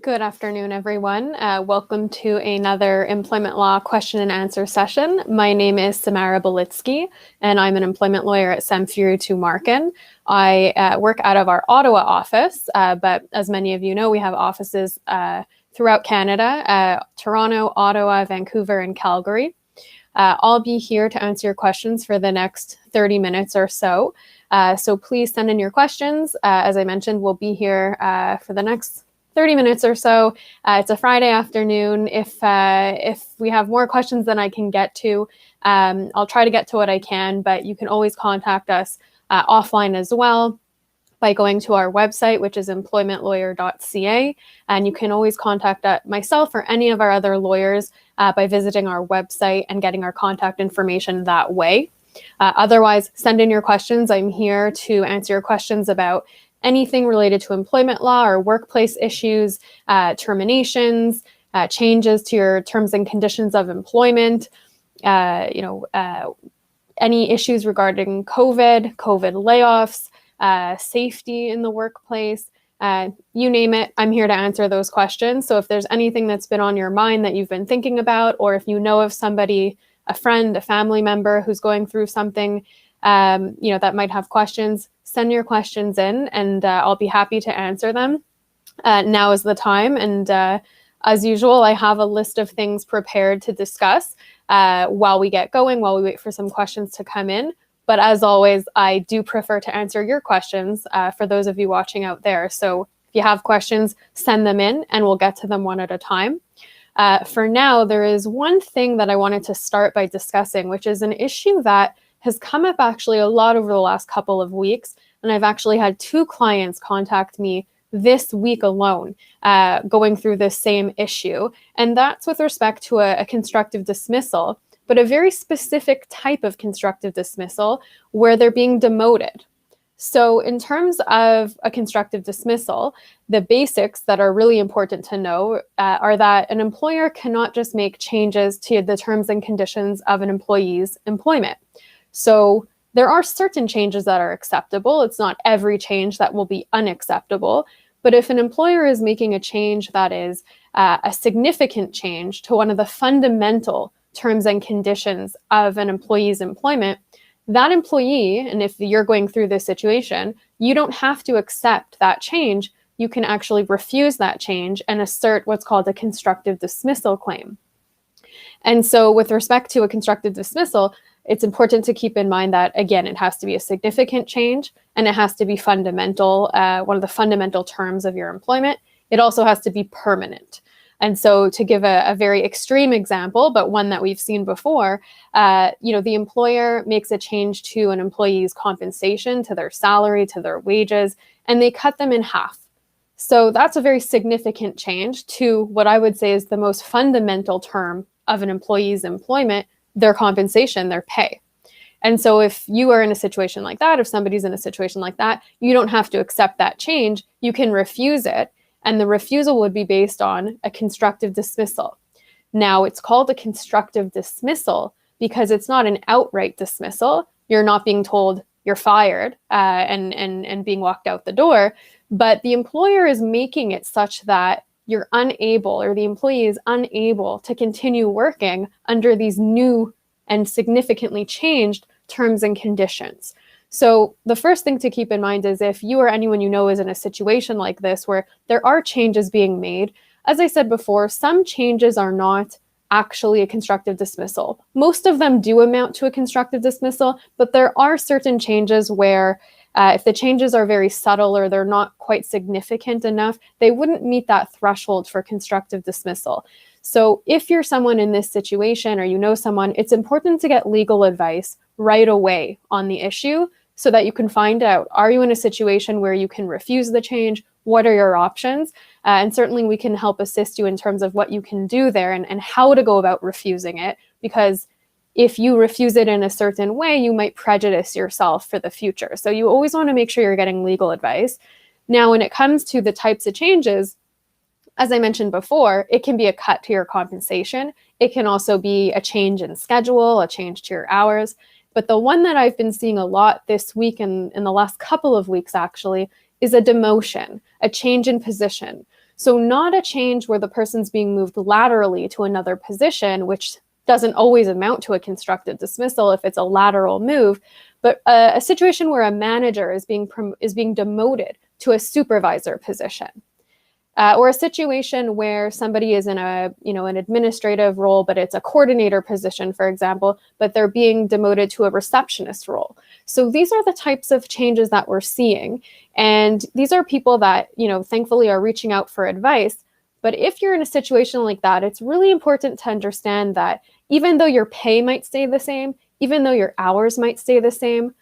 Good afternoon, everyone. Welcome to another employment law question and answer session. My name is Samara Belitzky, and I'm an employment lawyer at Samfiru, Tumarkin. I work out of our Ottawa office, but as many of you know, we have offices throughout Canada, Toronto, Ottawa, Vancouver, and Calgary. I'll be here to answer your questions for the next 30 minutes or so. So please send in your questions. As I mentioned, we'll be here for the next 30 minutes or so. It's a Friday afternoon. If we have more questions than I can get to, I'll try to get to what I can, but you can always contact us offline as well by going to our website, which is employmentlawyer.ca. And you can always contact myself or any of our other lawyers by visiting our website and getting our contact information that way. Otherwise, send in your questions. I'm here to answer your questions about anything related to employment law or workplace issues, terminations, changes to your terms and conditions of employment, any issues regarding COVID layoffs, safety in the workplace, you name it, I'm here to answer those questions. So if there's anything that's been on your mind that you've been thinking about, or if you know of somebody, a friend, a family member who's going through something, that might have questions, send your questions in and I'll be happy to answer them. Now is the time. And as usual, I have a list of things prepared to discuss while we get going, while we wait for some questions to come in. But as always, I do prefer to answer your questions for those of you watching out there. So if you have questions, send them in and we'll get to them one at a time. For now, there is one thing that I wanted to start by discussing, which is an issue that has come up actually a lot over the last couple of weeks. And I've actually had 2 clients contact me this week alone going through this same issue. And that's with respect to a constructive dismissal, but a very specific type of constructive dismissal where they're being demoted. So in terms of a constructive dismissal, the basics that are really important to know are that an employer cannot just make changes to the terms and conditions of an employee's employment. So there are certain changes that are acceptable. It's not every change that will be unacceptable. But if an employer is making a change that is a significant change to one of the fundamental terms and conditions of an employee's employment, that employee, and if you're going through this situation, you don't have to accept that change. You can actually refuse that change and assert what's called a constructive dismissal claim. And so with respect to a constructive dismissal, it's important to keep in mind that, again, it has to be a significant change and it has to be fundamental, one of the fundamental terms of your employment. It also has to be permanent. And so to give a very extreme example, but one that we've seen before, the employer makes a change to an employee's compensation, to their salary, to their wages, and they cut them in half. So that's a very significant change to what I would say is the most fundamental term of an employee's employment, their compensation, their pay. And so if you are in a situation like that, if somebody's in a situation like that, you don't have to accept that change. You can refuse it. And the refusal would be based on a constructive dismissal. Now, it's called a constructive dismissal because it's not an outright dismissal. You're not being told you're fired and being walked out the door, but the employer is making it such that you're unable, or the employee is unable to continue working under these new and significantly changed terms and conditions. So the first thing to keep in mind is if you or anyone you know is in a situation like this where there are changes being made, as I said before, some changes are not actually a constructive dismissal. Most of them do amount to a constructive dismissal, but there are certain changes where if the changes are very subtle or they're not quite significant enough, they wouldn't meet that threshold for constructive dismissal. So if you're someone in this situation or you know someone, it's important to get legal advice right away on the issue so that you can find out, are you in a situation where you can refuse the change? What are your options? And certainly we can help assist you in terms of what you can do there and how to go about refusing it, because if you refuse it in a certain way, you might prejudice yourself for the future. So you always want to make sure you're getting legal advice. Now, when it comes to the types of changes, as I mentioned before, it can be a cut to your compensation. It can also be a change in schedule, a change to your hours. But the one that I've been seeing a lot this week and in the last couple of weeks actually is a demotion, a change in position. So not a change where the person's being moved laterally to another position, which doesn't always amount to a constructive dismissal if it's a lateral move, but a situation where a manager is being demoted to a supervisor position. Or a situation where somebody is in an administrative role, but it's a coordinator position, for example, but they're being demoted to a receptionist role. So these are the types of changes that we're seeing. And these are people that, thankfully are reaching out for advice. But if you're in a situation like that, it's really important to understand that even though your pay might stay the same, even though your hours might stay the same,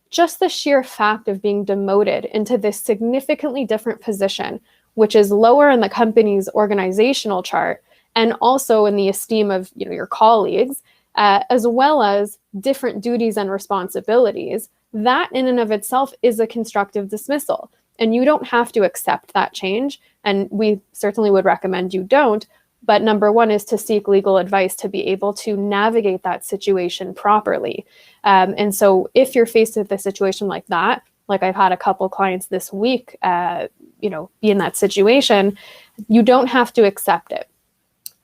just the sheer fact of being demoted into this significantly different position, which is lower in the company's organizational chart and also in the esteem of your colleagues, as well as different duties and responsibilities, that in and of itself is a constructive dismissal. And you don't have to accept that change. And we certainly would recommend you don't. But number one is to seek legal advice to be able to navigate that situation properly. And so if you're faced with a situation like that, like I've had a couple clients this week, be in that situation, you don't have to accept it.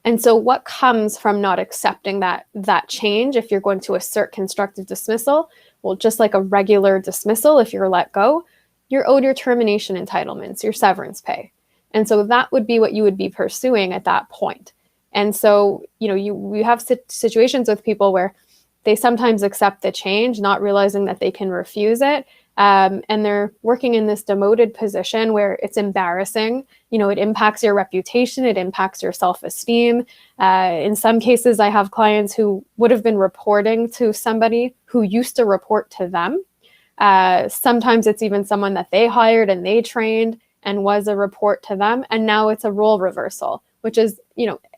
And so what comes from not accepting that change if you're going to assert constructive dismissal? Well, just like a regular dismissal, if you're let go, you're owed your termination entitlements, your severance pay. And so that would be what you would be pursuing at that point. And so, we have situations with people where they sometimes accept the change, not realizing that they can refuse it. And they're working in this demoted position where it's embarrassing. It impacts your reputation. It impacts your self-esteem. In some cases, I have clients who would have been reporting to somebody who used to report to them. Sometimes it's even someone that they hired and they trained and was a report to them. And now it's a role reversal, which is,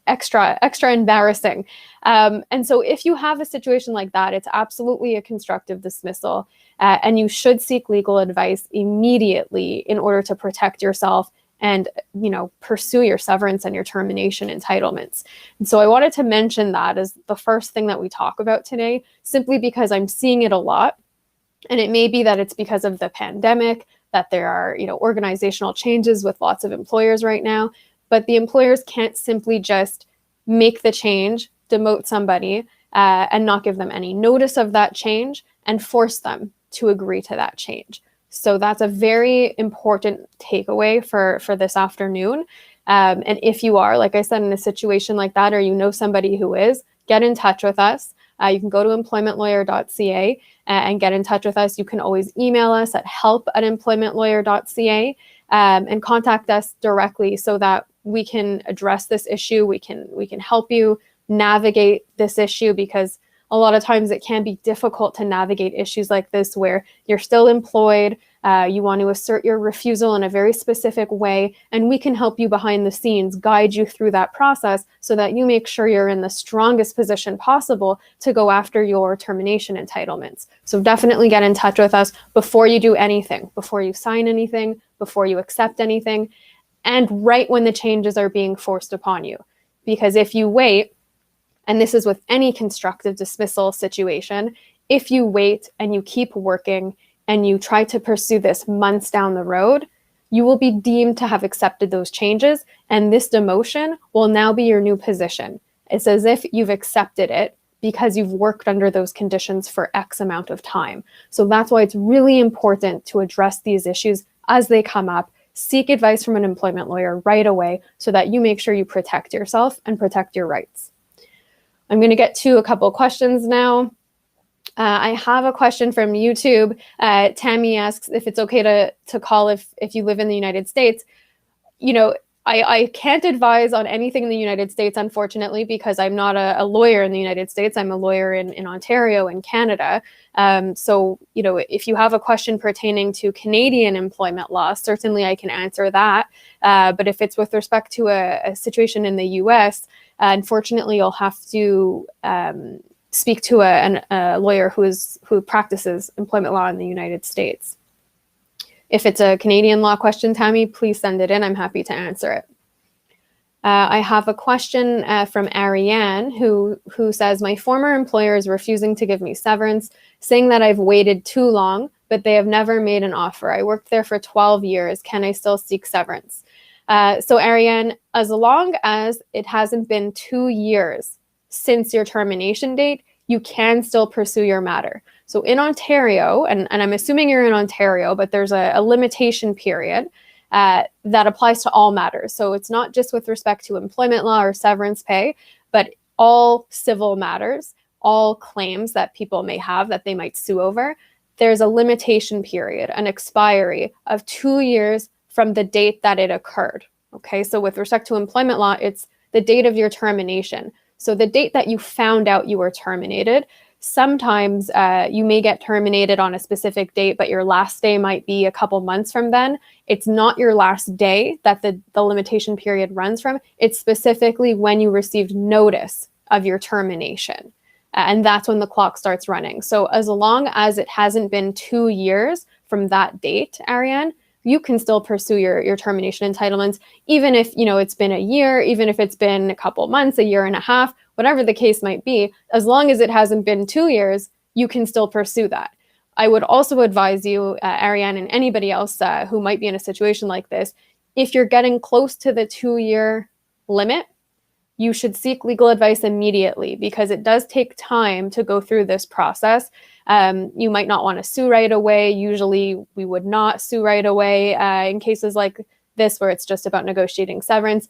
extra embarrassing. And so if you have a situation like that, it's absolutely a constructive dismissal. And you should seek legal advice immediately in order to protect yourself and, pursue your severance and your termination entitlements. And so I wanted to mention that as the first thing that we talk about today, simply because I'm seeing it a lot. And it may be that it's because of the pandemic, that there are, organizational changes with lots of employers right now, but the employers can't simply just make the change, demote somebody, and not give them any notice of that change and force them to agree to that change. So that's a very important takeaway for this afternoon. And if you are, like I said, in a situation like that, or somebody who is, get in touch with us. You can go to employmentlawyer.ca and get in touch with us. You can always email us at help@employmentlawyer.ca and contact us directly so that we can address this issue. We can help you navigate this issue, because a lot of times it can be difficult to navigate issues like this where you're still employed, you want to assert your refusal in a very specific way, and we can help you behind the scenes, guide you through that process so that you make sure you're in the strongest position possible to go after your termination entitlements. So definitely get in touch with us before you do anything, before you sign anything, before you accept anything, and right when the changes are being forced upon you. Because if you wait, and this is with any constructive dismissal situation, if you wait and you keep working and you try to pursue this months down the road, you will be deemed to have accepted those changes, and this demotion will now be your new position. It's as if you've accepted it because you've worked under those conditions for X amount of time. So that's why it's really important to address these issues as they come up. Seek advice from an employment lawyer right away so that you make sure you protect yourself and protect your rights. I'm going to get to a couple of questions now. I have a question from YouTube. Tammy asks if it's okay to call if you live in the United States. I can't advise on anything in the United States, unfortunately, because I'm not a lawyer in the United States. I'm a lawyer in Ontario in Canada. So, if you have a question pertaining to Canadian employment law, certainly I can answer that. But if it's with respect to a situation in the US, unfortunately, you'll have to speak to a lawyer who practices employment law in the United States. If it's a Canadian law question, Tammy, please send it in. I'm happy to answer it. I have a question from Ariane who says, my former employer is refusing to give me severance, saying that I've waited too long, but they have never made an offer. I worked there for 12 years. Can I still seek severance? So Ariane, as long as it hasn't been 2 years since your termination date, you can still pursue your matter. So in Ontario, and I'm assuming you're in Ontario, but there's a limitation period that applies to all matters. So it's not just with respect to employment law or severance pay, but all civil matters, all claims that people may have that they might sue over. There's a limitation period, an expiry of 2 years from the date that it occurred. Okay, so with respect to employment law, it's the date of your termination. So the date that you found out you were terminated. Sometimes you may get terminated on a specific date, but your last day might be a couple months from then. It's not your last day that the limitation period runs from. It's specifically when you received notice of your termination. And that's when the clock starts running. So as long as it hasn't been 2 years from that date, Ariane, you can still pursue your termination entitlements, even if, it's been a year, even if it's been a couple months, a year and a half, whatever the case might be, as long as it hasn't been 2 years, you can still pursue that. I would also advise you, Ariane, and anybody else who might be in a situation like this, if you're getting close to the 2-year limit, you should seek legal advice immediately, because it does take time to go through this process. You might not want to sue right away. Usually we would not sue right away in cases like this where it's just about negotiating severance.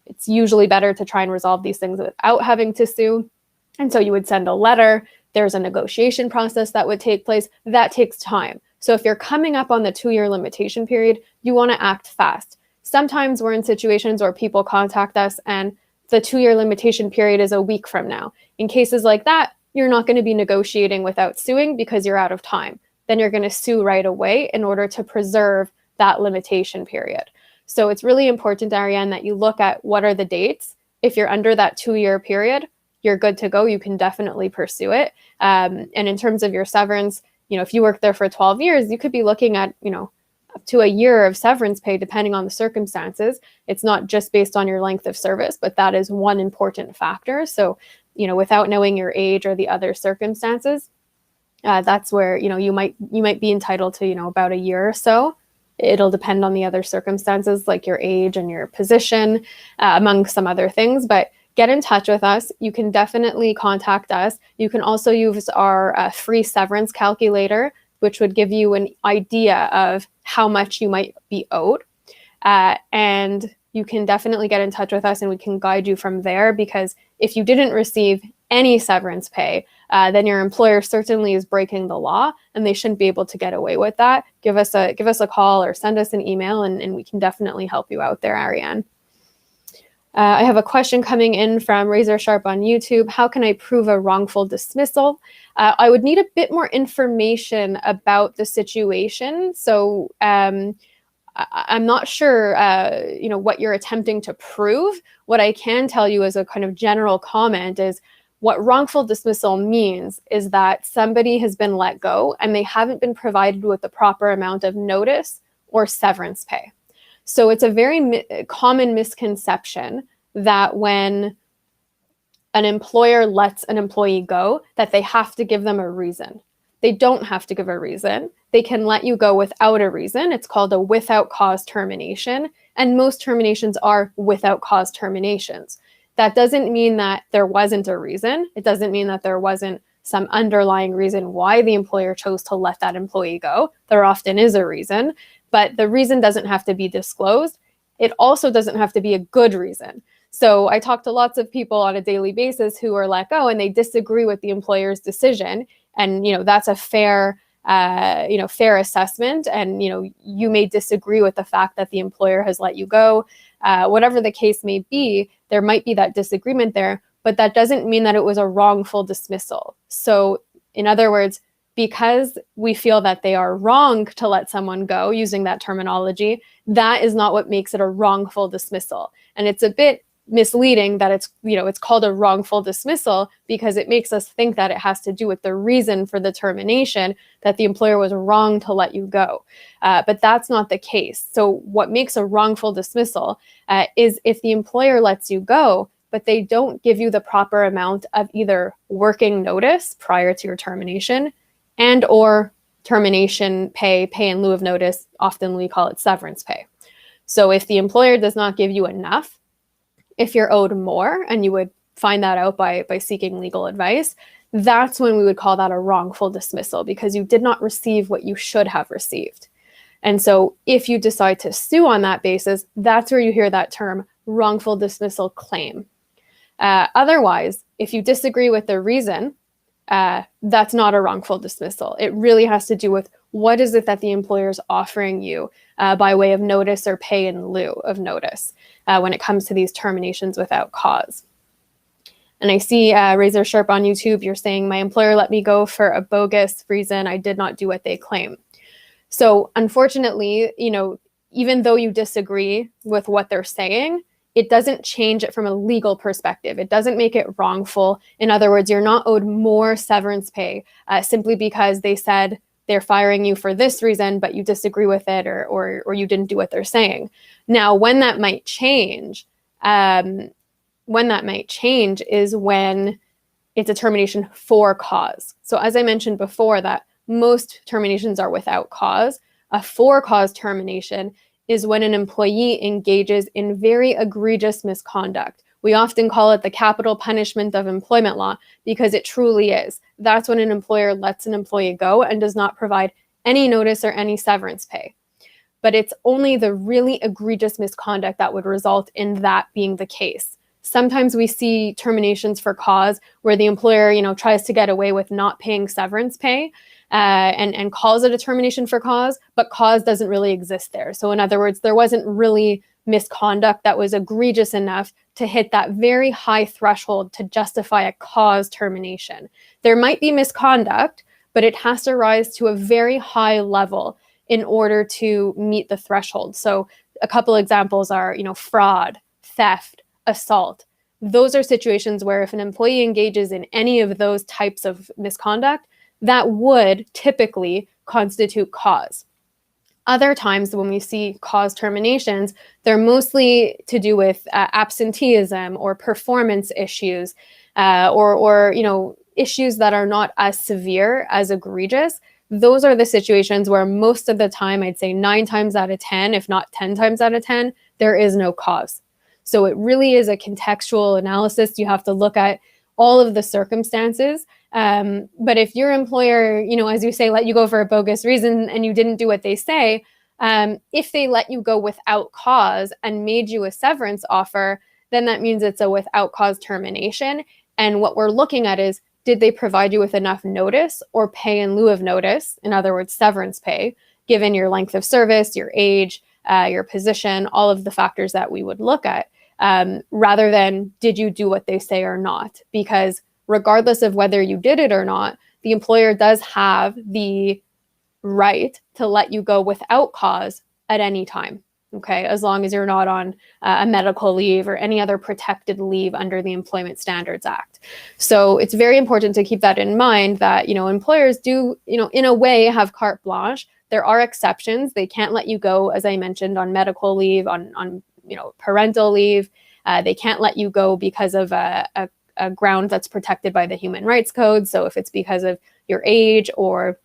It's usually better to try and resolve these things without having to sue. And so you would send a letter. There's a negotiation process that would take place. That takes time. So if you're coming up on the 2-year limitation period, you want to act fast. Sometimes we're in situations where people contact us and the 2-year limitation period is a week from now. In cases like that, you're not going to be negotiating without suing because you're out of time. Then you're going to sue right away in order to preserve that limitation period. So it's really important, Ariane, that you look at what are the dates. If you're under that 2-year period, you're good to go. You can definitely pursue it. And in terms of your severance, if you work there for 12 years, you could be looking at, up to a year of severance pay, depending on the circumstances. It's not just based on your length of service, but that is one important factor. So, without knowing your age or the other circumstances, that's where, you might be entitled to, about a year or so. It'll depend on the other circumstances, like your age and your position, among some other things. But get in touch with us. You can definitely contact us. You can also use our free severance calculator, which would give you an idea of how much you might be owed. And you can definitely get in touch with us and we can guide you from there, because if you didn't receive any severance pay, then your employer certainly is breaking the law and they shouldn't be able to get away with that. Give us a call or send us an email and we can definitely help you out there, Ariane. I have a question coming in from Razor Sharp on YouTube. How can I prove a wrongful dismissal? I would need a bit more information about the situation. So I'm not sure, what you're attempting to prove. What I can tell you as a kind of general comment is what wrongful dismissal means is that somebody has been let go and they haven't been provided with the proper amount of notice or severance pay. So it's a very common misconception that when an employer lets an employee go, that they have to give them a reason. They don't have to give a reason. They can let you go without a reason. It's called a without cause termination. And most terminations are without cause terminations. That doesn't mean that there wasn't a reason. It doesn't mean that there wasn't some underlying reason why the employer chose to let that employee go. There often is a reason, but the reason doesn't have to be disclosed. It also doesn't have to be a good reason. So I talk to lots of people on a daily basis who are let go and they disagree with the employer's decision. And, that's a fair assessment. And, you may disagree with the fact that the employer has let you go. Whatever the case may be, there might be that disagreement there, but that doesn't mean that it was a wrongful dismissal. So in other words, because we feel that they are wrong to let someone go, using that terminology, that is not what makes it a wrongful dismissal. And it's a bit misleading that it's called a wrongful dismissal because it makes us think that it has to do with the reason for the termination, that the employer was wrong to let you go. But that's not the case. So what makes a wrongful dismissal is if the employer lets you go, but they don't give you the proper amount of either working notice prior to your termination and or termination pay in lieu of notice. Often we call it severance pay. So if the employer does not give you enough, if you're owed more, and you would find that out by seeking legal advice, that's when we would call that a wrongful dismissal, because you did not receive what you should have received. And so if you decide to sue on that basis, that's where you hear that term wrongful dismissal claim. Otherwise, if you disagree with the reason, that's not a wrongful dismissal. It really has to do with what is it that the employer is offering you by way of notice or pay in lieu of notice when it comes to these terminations without cause. And I see Razor Sharp on YouTube, you're saying, my employer let me go for a bogus reason. I did not do what they claim. So unfortunately, even though you disagree with what they're saying, it doesn't change it from a legal perspective. It doesn't make it wrongful. In other words, you're not owed more severance pay simply because they said they're firing you for this reason, but you disagree with it, or you didn't do what they're saying. Now, when that might change is when it's a termination for cause. So as I mentioned before, that most terminations are without cause. A for cause termination is when an employee engages in very egregious misconduct. We often call it the capital punishment of employment law because it truly is. That's when an employer lets an employee go and does not provide any notice or any severance pay. But it's only the really egregious misconduct that would result in that being the case. Sometimes we see terminations for cause where the employer, tries to get away with not paying severance pay and calls it a termination for cause, but cause doesn't really exist there. So in other words, there wasn't really misconduct that was egregious enough to hit that very high threshold to justify a cause termination. There might be misconduct, but it has to rise to a very high level in order to meet the threshold. So a couple examples are, fraud, theft, assault. Those are situations where if an employee engages in any of those types of misconduct, that would typically constitute cause. Other times when we see cause terminations, they're mostly to do with absenteeism or performance issues, or issues that are not as severe, as egregious. Those are the situations where most of the time, I'd say 9 times out of 10, if not 10 times out of 10, there is no cause. So it really is a contextual analysis. You have to look at all of the circumstances. But if your employer, as you say, let you go for a bogus reason and you didn't do what they say, if they let you go without cause and made you a severance offer, then that means it's a without cause termination. And what we're looking at is, did they provide you with enough notice or pay in lieu of notice? In other words, severance pay, given your length of service, your age, your position, all of the factors that we would look at, rather than did you do what they say or not? Because regardless of whether you did it or not, the employer does have the right to let you go without cause at any time, okay? As long as you're not on a medical leave or any other protected leave under the Employment Standards Act. So it's very important to keep that in mind that, employers do, in a way have carte blanche. There are exceptions. They can't let you go, as I mentioned, on medical leave, on parental leave. They can't let you go because of a ground that's protected by the Human Rights Code. So if it's because of your age or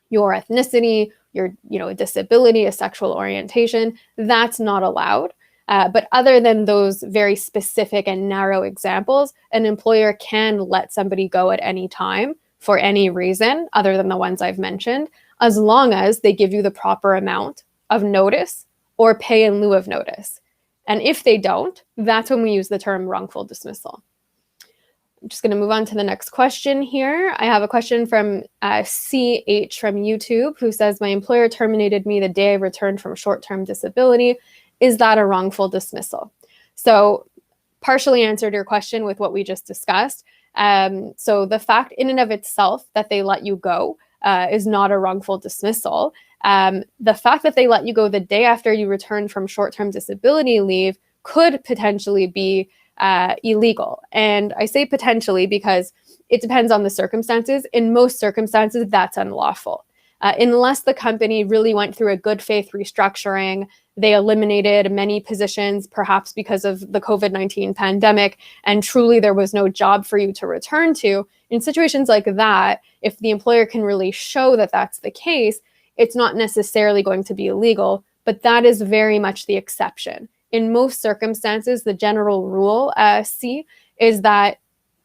your ethnicity, your disability, a sexual orientation, that's not allowed. But other than those very specific and narrow examples, an employer can let somebody go at any time for any reason other than the ones I've mentioned, as long as they give you the proper amount of notice or pay in lieu of notice. And if they don't, that's when we use the term wrongful dismissal. I'm just going to move on to the next question here. I have a question from CH from YouTube who says, my employer terminated me the day I returned from short-term disability. Is that a wrongful dismissal? So partially answered your question with what we just discussed. So the fact in and of itself that they let you go is not a wrongful dismissal. The fact that they let you go the day after you returned from short-term disability leave could potentially be illegal. And I say potentially because it depends on the circumstances. In most circumstances, that's unlawful. Unless the company really went through a good faith restructuring, they eliminated many positions, perhaps because of the COVID-19 pandemic, and truly there was no job for you to return to. In situations like that, if the employer can really show that that's the case, it's not necessarily going to be illegal, but that is very much the exception. In most circumstances, the general rule, C, is that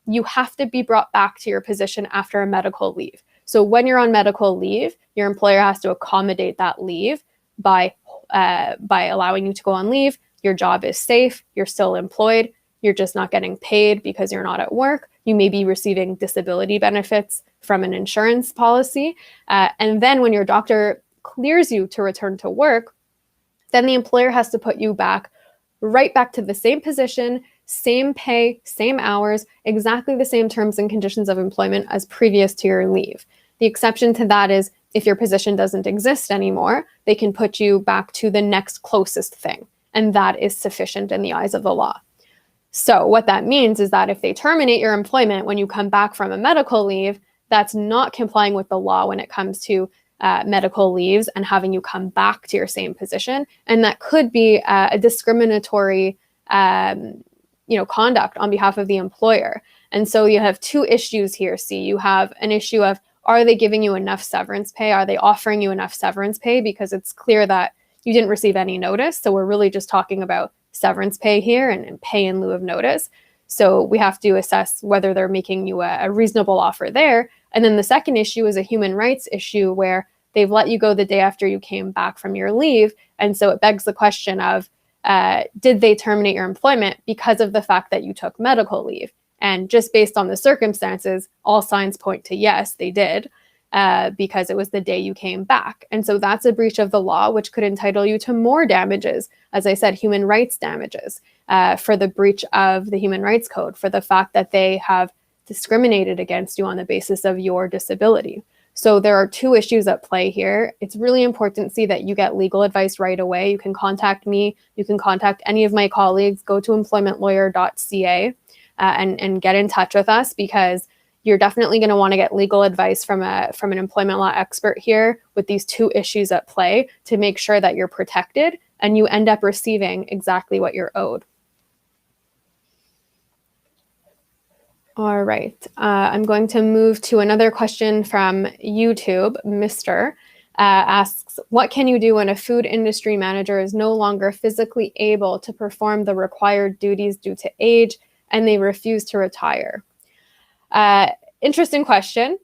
you have to be brought back to your position after a medical leave. So when you're on medical leave, your employer has to accommodate that leave by allowing you to go on leave. Your job is safe, you're still employed, you're just not getting paid because you're not at work. You may be receiving disability benefits from an insurance policy. And then when your doctor clears you to return to work, then the employer has to put you right back to the same position, same pay, same hours, exactly the same terms and conditions of employment as previous to your leave. The exception to that is if your position doesn't exist anymore, they can put you back to the next closest thing. And that is sufficient in the eyes of the law. So what that means is that if they terminate your employment when you come back from a medical leave, that's not complying with the law when it comes to medical leaves and having you come back to your same position. And that could be a discriminatory conduct on behalf of the employer. And so you have two issues here. See, you have an issue of, are they giving you enough severance pay? Are they offering you enough severance pay? Because it's clear that you didn't receive any notice. So we're really just talking about severance pay here and pay in lieu of notice. So we have to assess whether they're making you a reasonable offer there. And then the second issue is a human rights issue where they've let you go the day after you came back from your leave. And so it begs the question of, did they terminate your employment because of the fact that you took medical leave? And just based on the circumstances, all signs point to yes, they did, because it was the day you came back. And so that's a breach of the law, which could entitle you to more damages. As I said, human rights damages for the breach of the Human Rights Code, for the fact that they have discriminated against you on the basis of your disability. So there are two issues at play here. It's really important to see that you get legal advice right away. You can contact me. You can contact any of my colleagues. Go to employmentlawyer.ca and get in touch with us, because you're definitely going to want to get legal advice from an employment law expert here with these two issues at play to make sure that you're protected and you end up receiving exactly what you're owed. All right, I'm going to move to another question from YouTube. Mr. Asks, what can you do when a food industry manager is no longer physically able to perform the required duties due to age and they refuse to retire? Interesting question.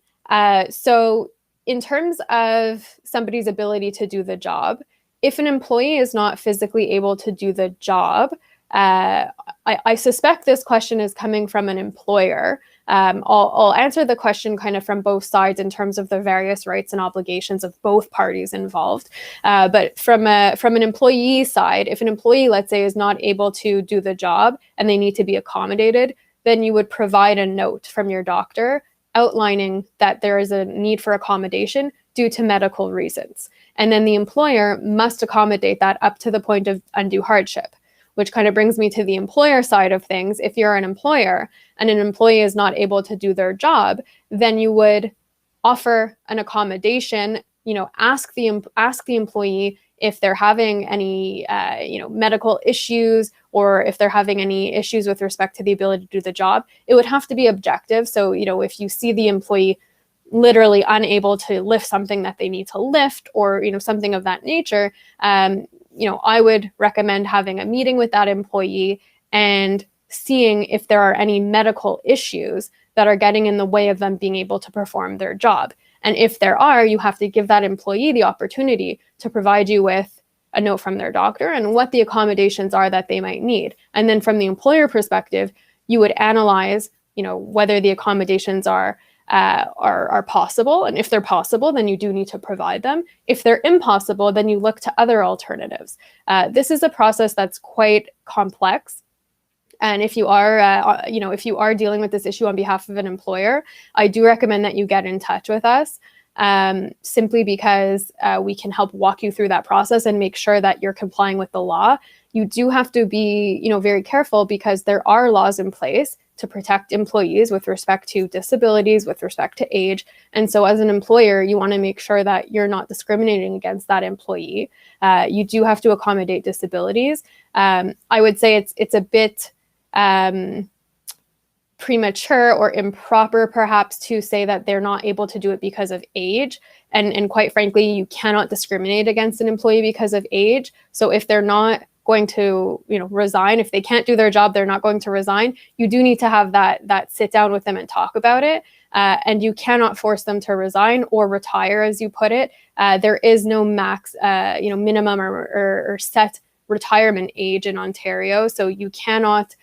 So in terms of somebody's ability to do the job, if an employee is not physically able to do the job, I suspect this question is coming from an employer. I'll answer the question kind of from both sides in terms of the various rights and obligations of both parties involved. But from an employee side, if an employee, let's say, is not able to do the job and they need to be accommodated, then you would provide a note from your doctor outlining that there is a need for accommodation due to medical reasons. And then the employer must accommodate that up to the point of undue hardship, which kind of brings me to the employer side of things. If you're an employer and an employee is not able to do their job, then you would offer an accommodation, ask the employee if they're having any medical issues, or if they're having any issues with respect to the ability to do the job. It would have to be objective. So, if you see the employee literally unable to lift something that they need to lift, or, something of that nature, I would recommend having a meeting with that employee and seeing if there are any medical issues that are getting in the way of them being able to perform their job. And if there are, you have to give that employee the opportunity to provide you with a note from their doctor and what the accommodations are that they might need. And then from the employer perspective, you would analyze, whether the accommodations are possible. And if they're possible, then you do need to provide them. If they're impossible, then you look to other alternatives. This is a process that's quite complex. And if you are dealing with this issue on behalf of an employer, I do recommend that you get in touch with us, simply because we can help walk you through that process and make sure that you're complying with the law. You do have to be, very careful, because there are laws in place to protect employees with respect to disabilities, with respect to age. And so as an employer, you want to make sure that you're not discriminating against that employee. You do have to accommodate disabilities. I would say it's a bit premature or improper perhaps to say that they're not able to do it because of age. And quite frankly, you cannot discriminate against an employee because of age. So if they're not going to, resign, if they can't do their job, they're not going to resign, you do need to have that sit down with them and talk about it. And you cannot force them to resign or retire, as you put it. There is no max, minimum or set retirement age in Ontario. So you cannot,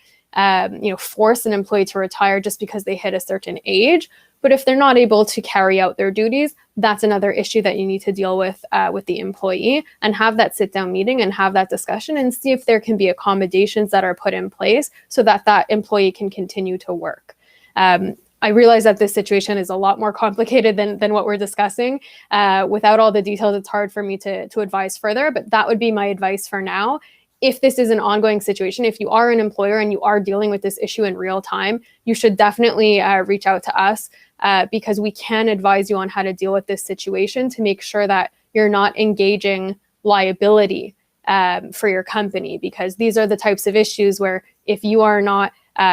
force an employee to retire just because they hit a certain age. But if they're not able to carry out their duties, that's another issue that you need to deal with the employee, and have that sit-down meeting and have that discussion and see if there can be accommodations that are put in place so that that employee can continue to work. I realize that this situation is a lot more complicated than what we're discussing. Without all the details, it's hard for me to advise further, but that would be my advice for now. If this is an ongoing situation, if you are an employer and you are dealing with this issue in real time, you should definitely reach out to us because we can advise you on how to deal with this situation to make sure that you're not engaging liability for your company, because these are the types of issues where if you are not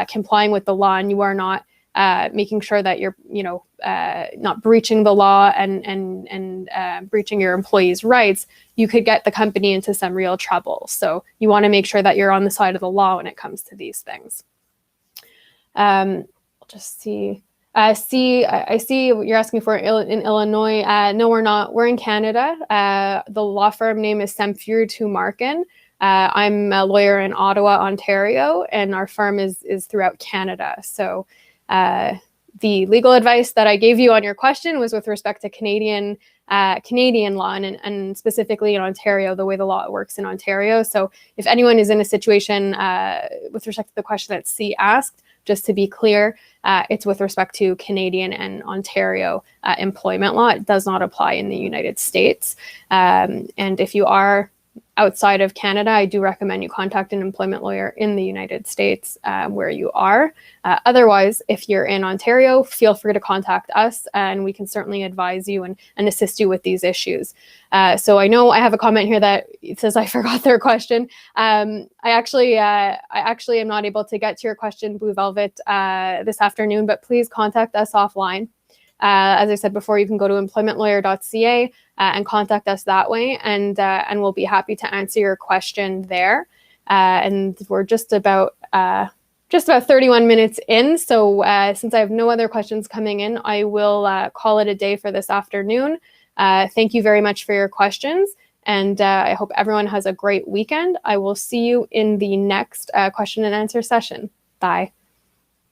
complying with the law and you are not making sure that you're, not breaching the law and breaching your employees' rights, you could get the company into some real trouble. So you want to make sure that you're on the side of the law when it comes to these things. I'll just see. I see you're asking for in Illinois. No, we're not. We're in Canada. The law firm name is Samfiru Tumarkin. I'm a lawyer in Ottawa, Ontario, and our firm is throughout Canada. So the legal advice that I gave you on your question was with respect to Canadian law and specifically in Ontario, the way the law works in Ontario. So if anyone is in a situation with respect to the question that C asked, just to be clear, it's with respect to Canadian and Ontario employment law. It does not apply in the United States. And if you are outside of Canada, I do recommend you contact an employment lawyer in the United States where you are. Otherwise, if you're in Ontario, feel free to contact us and we can certainly advise you and assist you with these issues. So I know I have a comment here that it says I forgot their question. I actually am not able to get to your question, Blue Velvet, this afternoon, but please contact us offline. As I said before, you can go to employmentlawyer.ca and contact us that way, and we'll be happy to answer your question there. And we're just about 31 minutes in, so since I have no other questions coming in, I will call it a day for this afternoon. Thank you very much for your questions, and I hope everyone has a great weekend. I will see you in the next question and answer session. Bye.